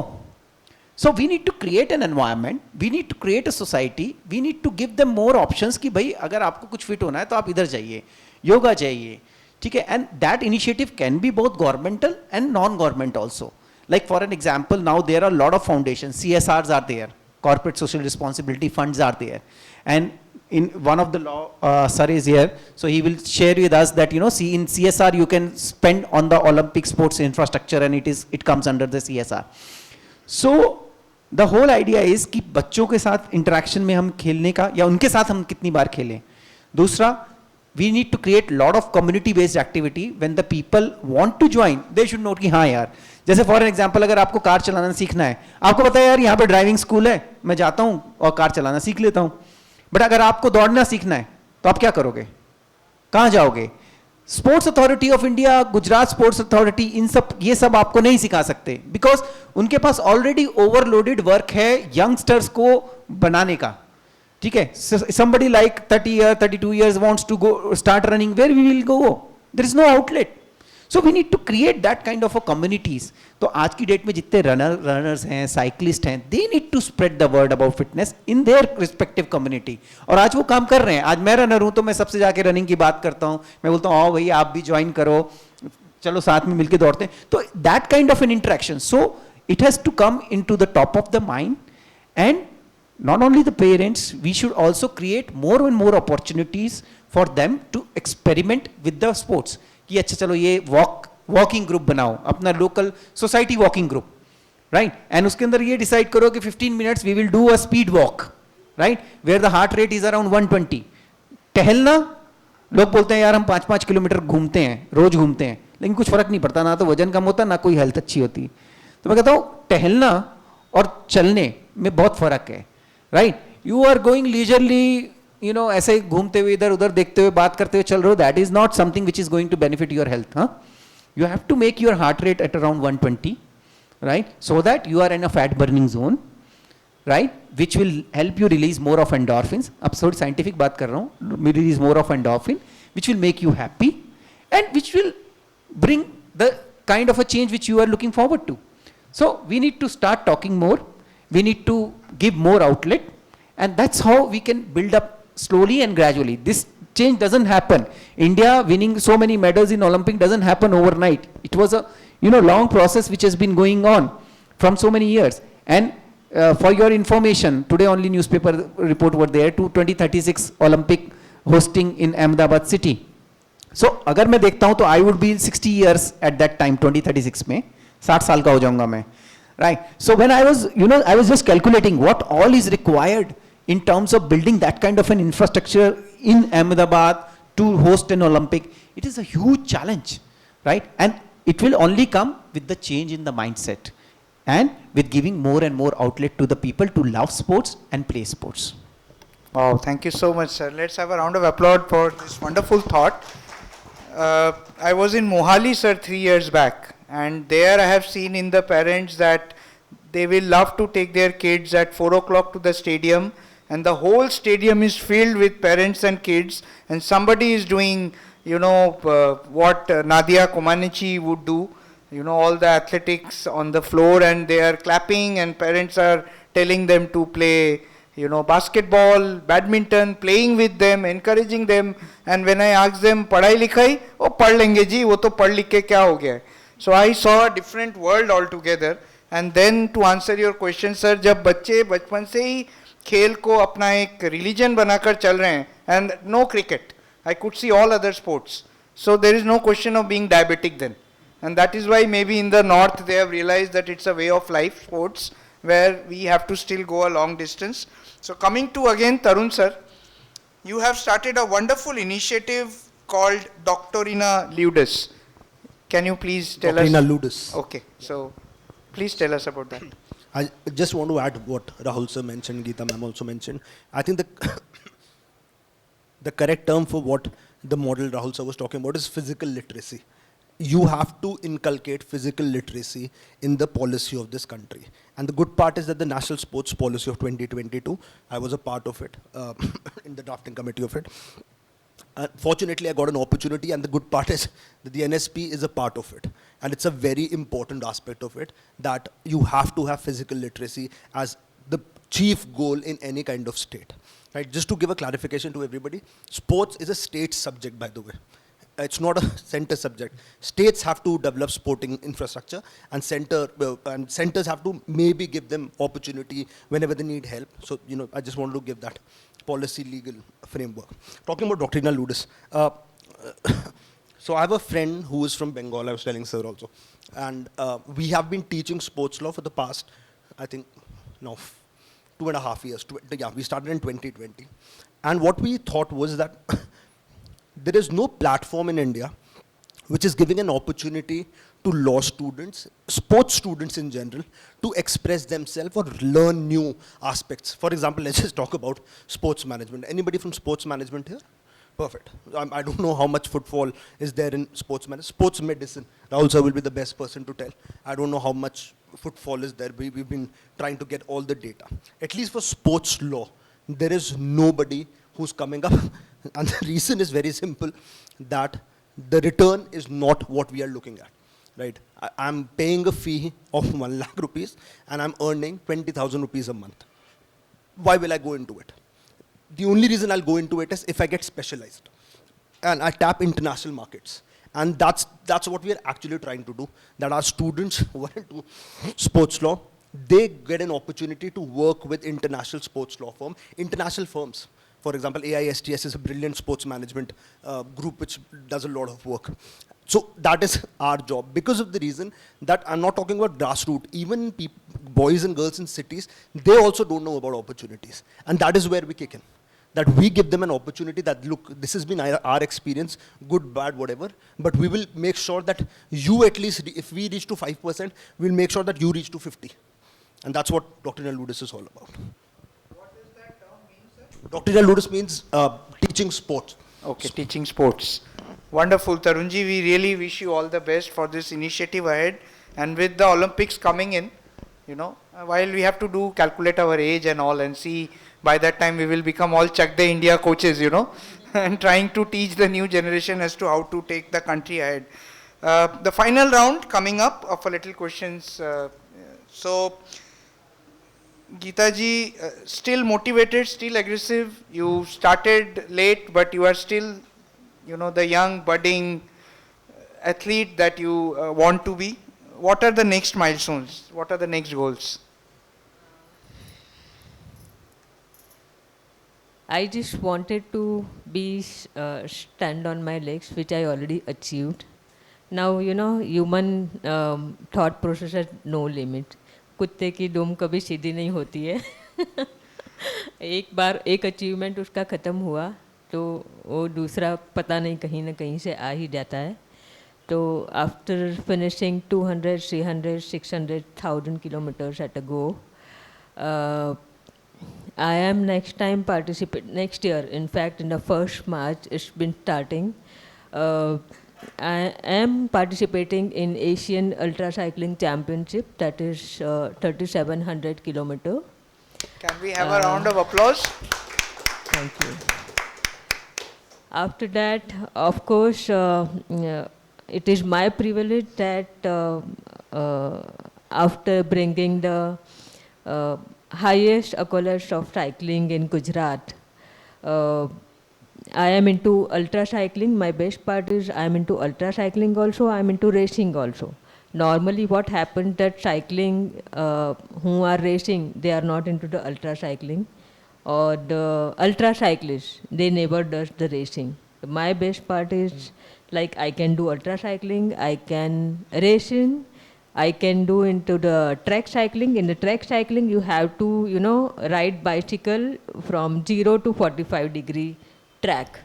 so we need to create an environment we need to create a society we need to give them more options कि भाई अगर आपको कुछ fit होना है तो आप इधर जाइए योगा जाइए ठीक है and that initiative can be both governmental and non-government also like for an example now there are a lot of foundations CSRs are there corporate social responsibility funds are there and in one of the law sir is here so he will share with us that you know see in CSR you can spend on the Olympic sports infrastructure and it comes under the CSR so the whole idea is कि बच्चों के साथ interaction में हम खेलने का या उनके साथ हम कितनी बार खेलें दूसरा we need to create lot of community based activity when the people want to join they should know कि हाँ यार जैसे फॉर एग्जाम्पल अगर आपको कार चलाना सीखना है आपको पता है यार यहाँ पे ड्राइविंग स्कूल है मैं जाता हूँ और कार चलाना सीख लेता हूँ बट अगर आपको दौड़ना सीखना है तो आप क्या करोगे कहाँ जाओगे sports authority of India Gujarat sports authority in सब ये सब आपको नहीं सिखा सकते बिकॉज उनके पास ऑलरेडी ओवरलोडेड वर्क है यंगस्टर्स को बनाने का ठीक है somebody like 30 years 32 years wants to go start running where we will go there is no outlet so we need to create that kind of a communities तो आज की date में जितने रनर्स हैं साइकिलिस्ट हैं they need to spread the word about fitness in their respective community और आज वो काम कर रहे हैं आज मैं रनर हूं तो मैं सबसे जाके रनिंग की बात करता हूं मैं बोलता हूं आओ भाई आप भी ज्वाइन करो चलो साथ में मिलके दौड़ते हैं तो that kind of an interaction so it has to come into the top of the mind and not only the parents we should also create more and more opportunities for them to experiment with the sports कि अच्छा चलो ये walk walking group बनाओ, अपना local society walking group, right, and उसके अंदर ये decide करो कि 15 minutes we will do a speed walk, right, where the heart rate is around 120. टहलना, लोग बोलते हैं यार हम 5-5 किलोमीटर घूमते हैं, रोज घूमते हैं, लेकिन कुछ फर्क नहीं पड़ता, ना तो वजन कम होता, ना कोई हेल्थ अच्छी होती. तो मैं कहता हूँ टहलना और चलने में बहुत फर्क है, right. You are going leisurely, you know, ऐसे घूमते हुए इधर उधर देखते हुए बात करते हुए चल रहे हो, that is not something which is going to benefit your health. हाँ, you have to make your heart rate at around 120, right, so that you are in a fat burning zone, right, which will help you release more of endorphins. अब थोड़ी scientific बात कर रहा हूँ, release more of endorphin, which will make you happy and which will bring the kind of a change which you are looking forward to. So we need to start talking more, we need to give more outlet, and that's how we can build up slowly and gradually. This change doesn't happen. India winning so many medals in Olympic doesn't happen overnight. It was a, you know, long process which has been going on from so many years. And for your information, today only newspaper report were there to 2036 Olympic hosting in Ahmedabad city. So अगर मैं देखता हूँ तो I would be 60 years at that time, 2036 में 60 साल का हो जाऊंगा मैं, right? So when I was, you know, I was just calculating what all is required in terms of building that kind of an infrastructure in Ahmedabad to host an Olympic. It is a huge challenge, right? And it will only come with the change in the mindset and with giving more and more outlet to the people to love sports and play sports. Wow, thank you so much, sir. Let's have a round of applause for this wonderful thought. I was in Mohali, sir, 3 years back, and there I have seen in the parents that they will love to take their kids at 4 o'clock to the stadium, and the whole stadium is filled with parents and kids, and somebody is doing, you know, what Nadia Comaneci would do, you know, all the athletics on the floor, and they are clapping, and parents are telling them to play, you know, basketball, badminton, playing with them, encouraging them. And when I ask them, padhai likhai, oh pad lenge ji, wo to pad likh ke kya ho gaya. So I saw a different world altogether. And then to answer your question, sir, जब बच्चे बचपन से ही खेल को अपना एक religion बनाकर चल रहे हैं, and no cricket, I could see all other sports. So there is no question of being diabetic then. And that is why maybe in the north they have realized that it's a way of life, sports, where we have to still go a long distance. So coming to again Tarun sir, you have started a wonderful initiative called Doctorina Ludus. Can you please tell Doctorina us? Ludus. Okay, so please tell us about that. I just want to add what Rahul sir mentioned, Geeta ma'am also mentioned. I think the correct term for what the model Rahul sir was talking about is physical literacy. You have to inculcate physical literacy in the policy of this country. And the good part is that the National Sports Policy of 2022, I was a part of it, in the drafting committee of it. Fortunately, I got an opportunity, and the good part is that the NSP is a part of it. And it's a very important aspect of it, that you have to have physical literacy as the chief goal in any kind of state. Right? Just to give a clarification to everybody, sports is a state subject, by the way. It's not a center subject. States have to develop sporting infrastructure, and centers have to maybe give them opportunity whenever they need help. So, you know, I just wanted to give that policy legal framework. Talking about Doctrina Ludus. So I have a friend who is from Bengal, I was telling sir also. And we have been teaching sports law for the past, I think, now 2.5 years. Yeah, we started in 2020. And what we thought was that there is no platform in India which is giving an opportunity to law students, sports students in general, to express themselves or learn new aspects. For example, let's just talk about sports management. Anybody from sports management here? Perfect. I don't know how much footfall is there in sports management. Sports medicine, Rahul sir will be the best person to tell. I don't know how much footfall is there. We've been trying to get all the data. At least for sports law, there is nobody who's coming up. And the reason is very simple, that the return is not what we are looking at, right? I'm paying a fee of 1 lakh rupees and I'm earning 20,000 rupees a month. Why will I go into it? The only reason I'll go into it is if I get specialized and I tap international markets. And that's what we are actually trying to do, that our students who are into sports law, they get an opportunity to work with international sports law international firms. For example, AISTS is a brilliant sports management group which does a lot of work. So that is our job, because of the reason that I'm not talking about grassroots. Even boys and girls in cities, they also don't know about opportunities. And that is where we kick in. That we give them an opportunity that, look, this has been our experience, good, bad, whatever, but we will make sure that you at least, if we reach to 5%, we'll make sure that you reach to 50. And that's what Doctrinal Ludus is all about. What does that term mean, sir? Doctrinal Ludus means teaching sports. Okay, teaching sports. Wonderful, Tarunji. We really wish you all the best for this initiative ahead. And with the Olympics coming in, you know, while we have to calculate our age and all and see by that time we will become all Chak De India coaches, you know, and trying to teach the new generation as to how to take the country ahead. The final round coming up of a little questions. So, Geeta ji, still motivated, still aggressive. You started late, but you are still, you know, the young budding athlete that you want to be. What are the next milestones? What are the next goals? I just wanted to be stand on my legs, which I already achieved. Now, you know, human thought process has no limit. कुत्ते की दुम कभी सीधी नहीं होती है. एक बार एक achievement उसका ख़त्म हुआ तो वो दूसरा पता नहीं कहीं ना कहीं से आ ही जाता है. तो after finishing 200, 300, 600,000 kilometers at a go, I am next year, in fact in the first March it's been starting. I am participating in Asian Ultra Cycling Championship, that is 3,700 kilometer. Can we have a round of applause? Thank you. After that, of course, it is my privilege that after bringing the highest accolades of cycling in Gujarat, I am into ultra cycling. My best part is I am into ultra cycling also, I am into racing also. Normally what happens that cycling who are racing, they are not into the ultra cycling, or the ultra cyclists, they never does the racing. My best part is like I can do ultra cycling, I can racing, I can do into the track cycling. In the track cycling you have to, you know, ride bicycle from 0 to 45-degree track.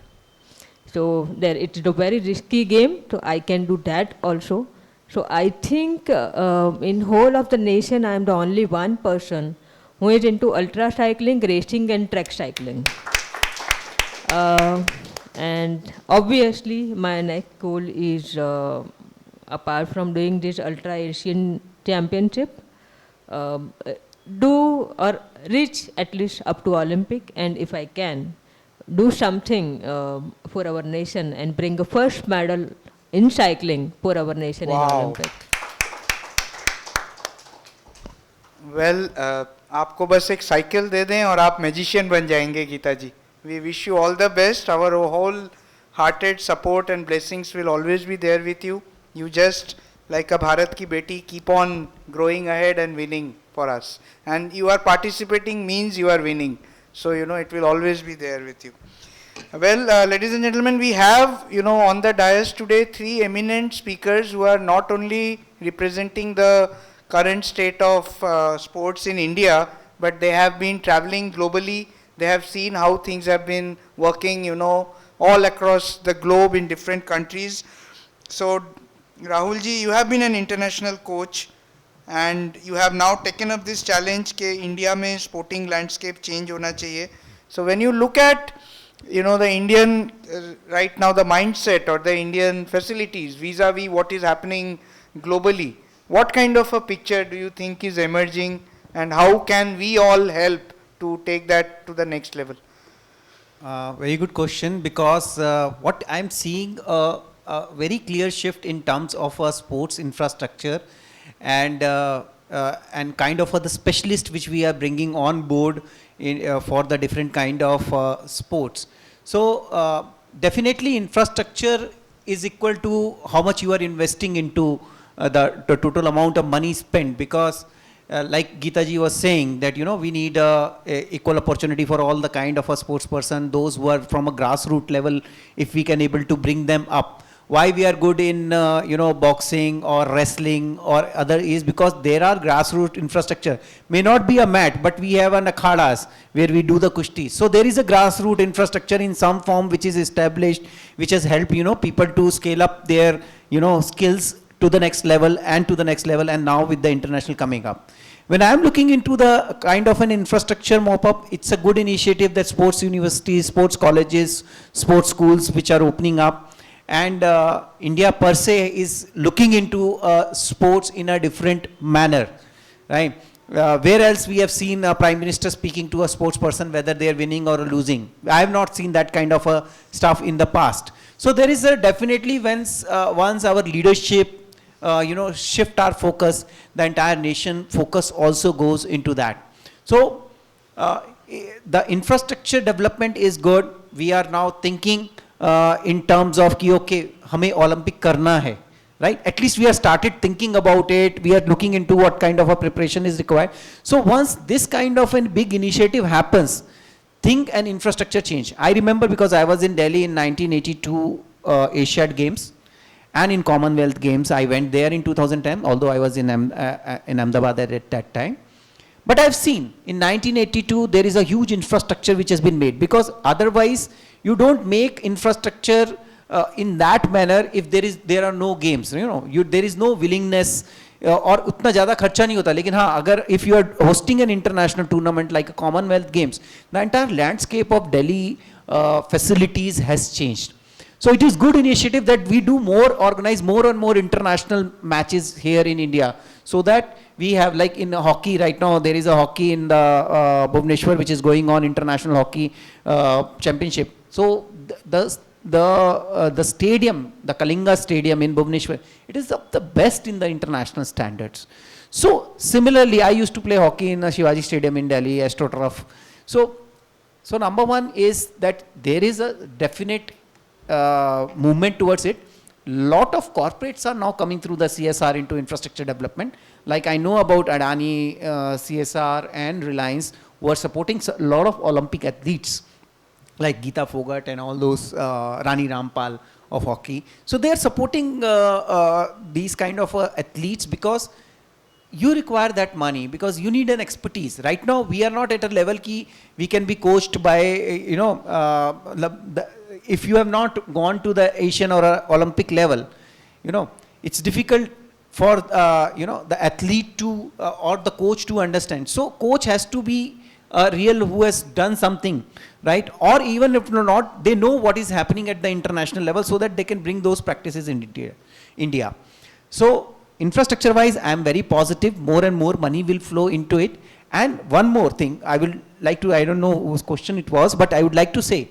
So there it is a very risky game, so I can do that also. So I think in whole of the nation I am the only one person who is into ultra cycling, racing and track cycling. And obviously my next goal is apart from doing this Ultra Asian Championship, do or reach at least up to Olympic, and if I can, do something for our nation and bring a first medal in cycling for our nation in Olympic. Well, आपको बस एक cycle दे दें और आप magician बन जाएंगे गीता जी. We wish you all the best. Our whole-hearted support and blessings will always be there with you. You just, like a Bharat ki beti, keep on growing ahead and winning for us. And you are participating means you are winning. So, you know, it will always be there with you. Well, ladies and gentlemen, we have, you know, on the dais today 3 eminent speakers who are not only representing the current state of sports in India, but they have been traveling globally. They have seen how things have been working, you know, all across the globe in different countries. So, Rahulji, you have been an international coach and you have now taken up this challenge that India mein sporting landscape change hona chahiye. So, when you look at, you know, the Indian, right now the mindset or the Indian facilities vis-a-vis what is happening globally, what kind of a picture do you think is emerging and how can we all help to take that to the next level? Very good question, because what I'm seeing a very clear shift in terms of sports infrastructure and kind of the specialist which we are bringing on board in, for the different kind of sports. So definitely infrastructure is equal to how much you are investing into the total amount of money spent, because like Geeta ji was saying that, you know, we need a equal opportunity for all the kind of a sports person, those who are from a grassroots level, if we can able to bring them up. why we are good in boxing or wrestling or other is because there are grassroots infrastructure. May not be a mat, but we have an akhadas where we do the kushti. So there is a grassroots infrastructure in some form which is established, which has helped people to scale up their skills to the next level and to the next level, and now with the international coming up. When I am looking into the kind of an infrastructure mop-up, it's a good initiative that sports universities, sports colleges, sports schools which are opening up, and India per se is looking into sports in a different manner, right? Where else we have seen a prime minister speaking to a sports person whether they are winning or losing? I have not seen that kind of stuff in the past. So there is definitely once our leadership shift our focus, the entire nation focus also goes into that. So the infrastructure development is good. We are now thinking in terms of ki okay, hame Olympic karna hai, right? At least we have started thinking about it. We are looking into what kind of a preparation is required. So once this kind of a big initiative happens, think an infrastructure change. I remember because I was in Delhi in 1982 Asiad Games. And in Commonwealth Games, I went there in 2010, although I was in Ahmedabad at that time. But I've seen in 1982, there is a huge infrastructure which has been made, because otherwise you don't make infrastructure in that manner if there are no games. There is no willingness और उतना ज़्यादा खर्चा नहीं होता. लेकिन हाँ, अगर if you are hosting an international tournament like a Commonwealth Games, the entire landscape of Delhi facilities has changed. So it is good initiative that we do organize more and more international matches here in India, so that we have, like in hockey right now, there is a hockey in the Bhubaneswar which is going on, international hockey championship. So the stadium, the Kalinga Stadium in Bhubaneswar, it is the best in the international standards. So similarly, I used to play hockey in Shivaji Stadium in Delhi, AstroTurf. So number one is that there is a definite movement towards it. Lot of corporates are now coming through the CSR into infrastructure development. Like I know about Adani CSR and Reliance who are supporting a lot of Olympic athletes like Geeta Fogart and all those, Rani Rampal of hockey. So they are supporting these kind of athletes because you require that money, because you need an expertise. Right now we are not at a level ki we can be coached by, if you have not gone to the Asian or Olympic level, it's difficult for the athlete to or the coach to understand. So coach has to be a real who has done something, right? Or even if not, they know what is happening at the international level, so that they can bring those practices in India. So infrastructure wise, I am very positive. More and more money will flow into it. And one more thing, I will like to, I don't know whose question it was, but I would like to say,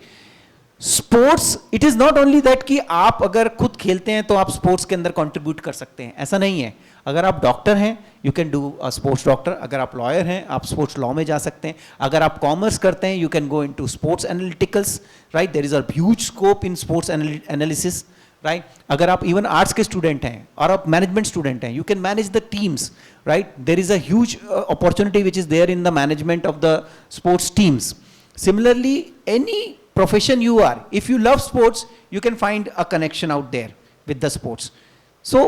sports it is not only that कि आप अगर खुद खेलते हैं तो आप sports के अंदर कंट्रीब्यूट कर सकते हैं, ऐसा नहीं है. अगर आप डॉक्टर हैं, you can do a sports doctor. अगर आप लॉयर हैं, आप स्पोर्ट्स लॉ में जा सकते हैं. अगर आप कॉमर्स करते हैं, you can go into sports analyticals, right. There is a huge scope in sports analysis, right. अगर आप इवन आर्ट्स के स्टूडेंट हैं और आप मैनेजमेंट स्टूडेंट हैं, you can manage the teams, right. There is a huge opportunity which is there in the management of the sports teams. Similarly, any profession you are, if you love sports, you can find a connection out there with the sports. So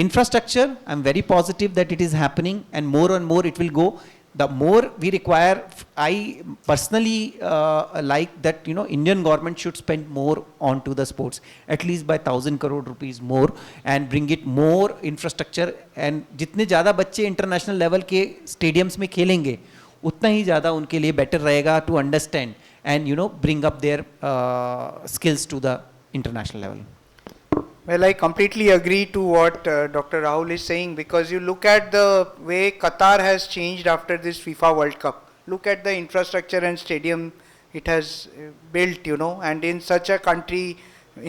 infrastructure, I'm very positive that it is happening, and more it will go. The more we require, I personally like that, Indian government should spend more onto the sports, at least by 1,000 crore rupees more, and bring it more infrastructure. And जितने ज़्यादा बच्चे international level के stadiums में खेलेंगे, उतना ही ज़्यादा उनके लिए बेटर रहेगा to understand and bring up their skills to the international level. Well, I completely agree to what Dr. Rahul is saying, because you look at the way Qatar has changed after this FIFA World Cup. Look at the infrastructure and stadium it has built, and in such a country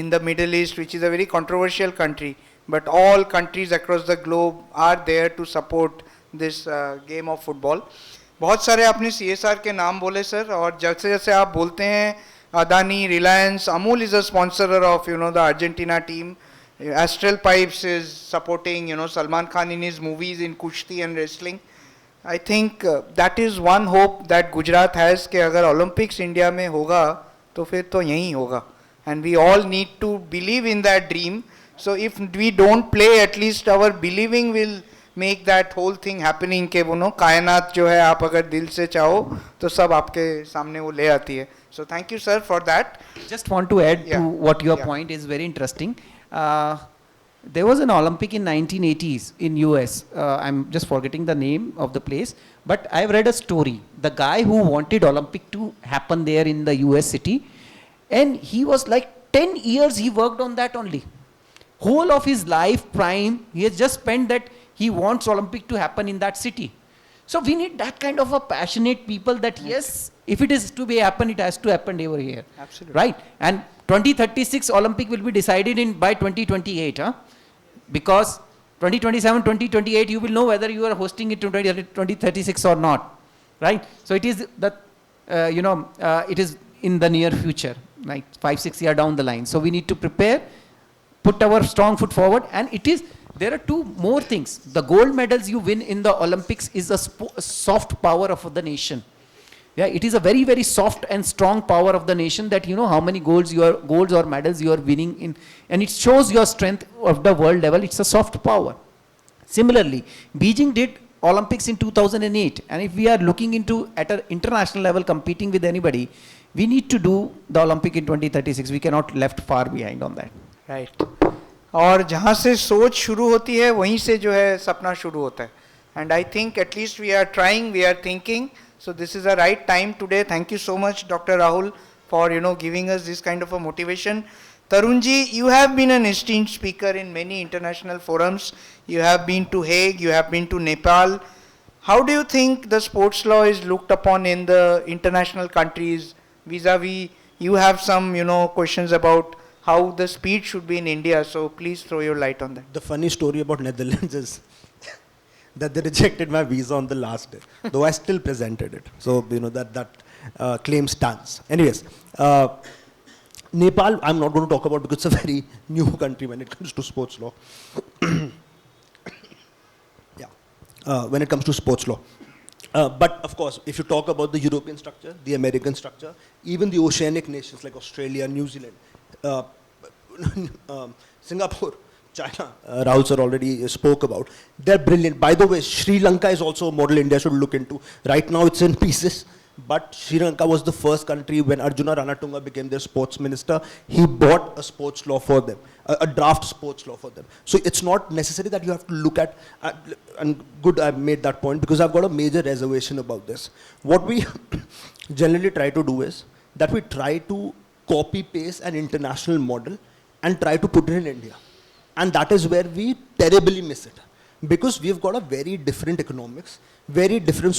in the Middle East, which is a very controversial country, but all countries across the globe are there to support this game of football. बहुत सारे आपने CSR के नाम बोले sir, और जैसे जैसे आप बोलते हैं, Adani, Reliance, Amul is a sponsor of the Argentina team, Astral Pipes is supporting Salman Khan in his movies in kushti and wrestling. I think that is one hope that Gujarat has कि अगर ओलंपिक्स इंडिया में होगा तो फिर तो यहीं होगा, and we all need to believe in that dream. So if we don't play, at least our believing will make that whole thing happening के वो नो कायनात जो है आप अगर दिल से चाहो तो सब आपके सामने वो ले आती है. So thank you sir for that. Just want to add Yeah. to what your Yeah. point is very interesting. There was an Olympic in 1980s in US. I'm just forgetting the name of the place, but I've read a story. The guy who wanted Olympic to happen there in the US city, and he was like 10 years he worked on that only. Whole of his life prime, he has just spent that he wants Olympic to happen in that city. So we need that kind of a passionate people that yes, if it is to be happen, it has to happen over here. Absolutely. Right? And 2036 Olympic will be decided in by 2028, huh? Because 2027, 2028, you will know whether you are hosting it to 2036 or not, right? So it is that, it is in the near future, like 5-6 years down the line. So we need to prepare, put our strong foot forward, and it is, there are two more things. The gold medals you win in the Olympics is a soft power of the nation. Yeah, it is a very, very soft and strong power of the nation that you know how many golds or medals you are winning in, and it shows your strength of the world level. It's a soft power. Similarly, Beijing did Olympics in 2008, and if we are looking into at an international level competing with anybody, we need to do the Olympic in 2036. We cannot left far behind on that. Right. और जहाँ से सोच शुरू होती है वहीं से जो है सपना शुरू होता है. And I think at least we are trying, we are thinking. So this is a right time today. Thank you so much, Dr. Rahul, for giving us this kind of a motivation. Tarunji, you have been an esteemed speaker in many international forums. You have been to Hague, you have been to Nepal. How do you think the sports law is looked upon in the international countries vis-a-vis? You have some, questions about how the speed should be in India. So please throw your light on that. The funny story about Netherlands is that they rejected my visa on the last day, though I still presented it. So, that claim stands. Anyways, Nepal, I'm not going to talk about because it's a very new country when it comes to sports law. When it comes to sports law. But of course, if you talk about the European structure, the American structure, even the oceanic nations like Australia, New Zealand, Singapore, China, Rahul sir already spoke about. They're brilliant. By the way, Sri Lanka is also a model India should look into. Right now it's in pieces, but Sri Lanka was the first country when Arjuna Ranatunga became their sports minister. He bought a sports law for them, a draft sports law for them. So it's not necessary that you have to look at, and good I made that point because I've got a major reservation about this. What we generally try to do is that we try to copy paste an international model and try to put it in India. And that is where we terribly miss it. Because we've got a very different economics, very different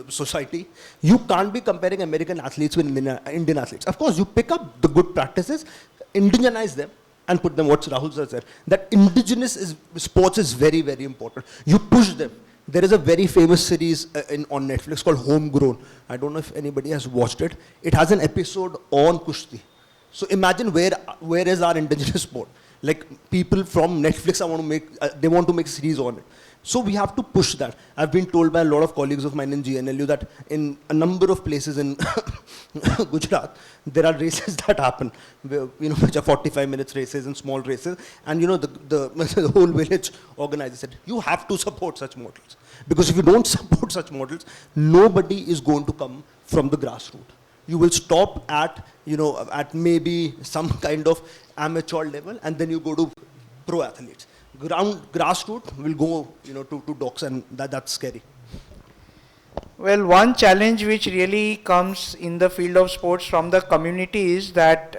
society. You can't be comparing American athletes with Indian athletes. Of course, you pick up the good practices, indigenize them, and put them, what Rahul sir said, that indigenous sports is very, very important. You push them. There is a very famous series on Netflix called Homegrown. I don't know if anybody has watched it. It has an episode on Kushti. So imagine where is our indigenous sport? Like people from Netflix they want to make a series on it. So we have to push that. I've been told by a lot of colleagues of mine in GNLU that in a number of places in Gujarat, there are races that happen, which are 45 minutes races and small races. And the whole village organizer said, you have to support such models. Because if you don't support such models, nobody is going to come from the grassroots. You will stop at, at maybe some kind of amateur level, and then you go to pro athletes. Grassroots will go, to docks, and that's scary. Well, one challenge which really comes in the field of sports from the community is that,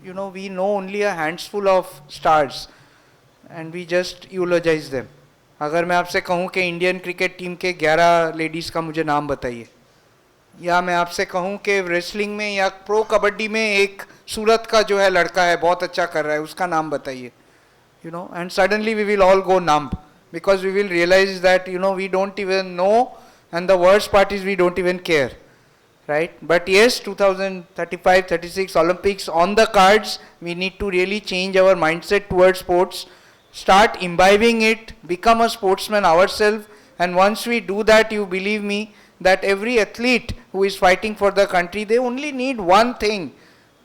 we know only a handful of stars, and we just eulogize them. अगर मैं आपसे कहूँ कि Indian cricket team के 11 ladies का मुझे नाम बताइए, या मैं आपसे कहूं कि रेसलिंग में या प्रो कबड्डी में एक सूरत का जो है लड़का है बहुत अच्छा कर रहा है उसका नाम बताइए, and suddenly we will all go numb because we will realize that we don't even know, and the worst part is we don't even care, right? But yes, 2035-36 Olympics on the cards. We need to really change our mindset towards sports, start imbibing it, become a sportsman ourselves, and once we do that, you believe me, that every athlete who is fighting for the country, they only need one thing,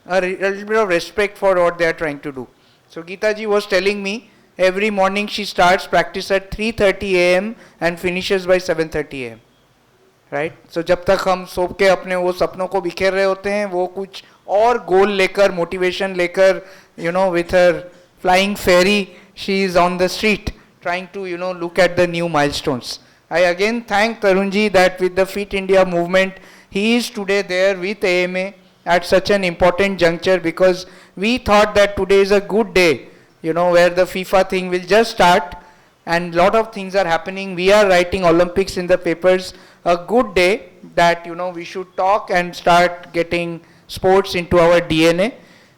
a little bit of respect for what they are trying to do. So Geeta ji was telling me, every morning she starts practice at 3:30 a.m. and finishes by 7:30 a.m. Right? So जब तक हम सो के अपने वो सपनों को बिखेर रहे होते हैं, वो कुछ और गोल लेकर, मोटिवेशन लेकर, you know, with her flying fairy, she is on the street trying to, you know, look at the new milestones. I again thank Tarunji that with the Fit India movement, he is today there with AMA at such an important juncture, because we thought that today is a good day, you know, where the FIFA thing will just start and lot of things are happening. We are writing Olympics in the papers. A good day that, you know, we should talk and start getting sports into our DNA.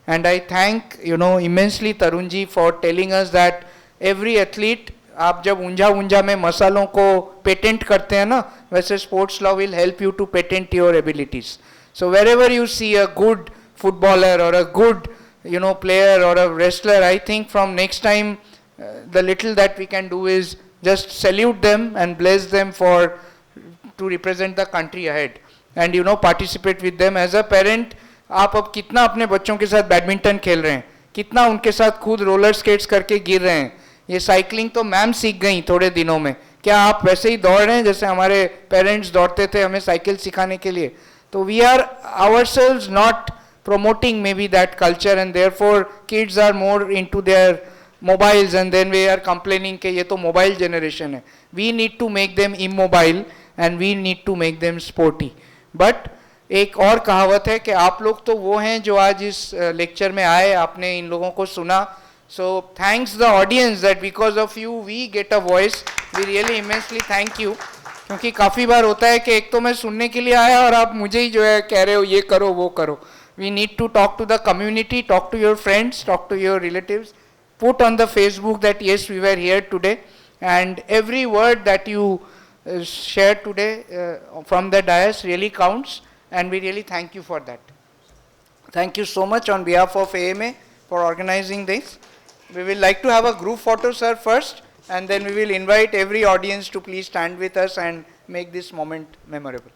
And I thank, you know, immensely Tarunji for telling us that every athlete, आप जब ऊंझा में मसालों को patent करते हैं ना, वैसे sports law will help you to patent your abilities. So wherever you see a good footballer or a good, you know, player or a wrestler, I think from next time the little that we can do is just salute them and bless them for to represent the country ahead, and you know, participate with them. As a parent, आप अब कितना अपने बच्चों के साथ badminton खेल रहे हैं, कितना उनके साथ खुद रोलर स्केट्स करके गिर रहे हैं. ये साइकिलिंग तो मैम सीख गई थोड़े दिनों में, क्या आप वैसे ही दौड़ रहे हैं जैसे हमारे पेरेंट्स दौड़ते थे हमें साइकिल सिखाने के लिए? तो we are ourselves not promoting maybe that culture, and therefore kids are more into their mobiles, and then we are complaining कि ये तो mobile generation है. We need to make them immobile and we need to make them sporty. But एक और कहावत है कि आप लोग तो वो हैं जो आज इस लेक्चर में आए, आपने इन लोगों को सुना. So thanks the audience that because of you we get a voice. We really immensely thank you. क्योंकि काफ़ी बार होता है कि एक तो मैं सुनने के लिए आया और आप मुझे ही जो है कह रहे हो ये करो वो करो. We need to talk to the community, talk to your friends, talk to your relatives, put on the Facebook that yes, we were here today, and every word that you shared today from the dais really counts, and we really thank you for that. Thank you so much on behalf of AMA for organizing this. We will like to have a group photo, sir, first, and then we will invite every audience to please stand with us and make this moment memorable.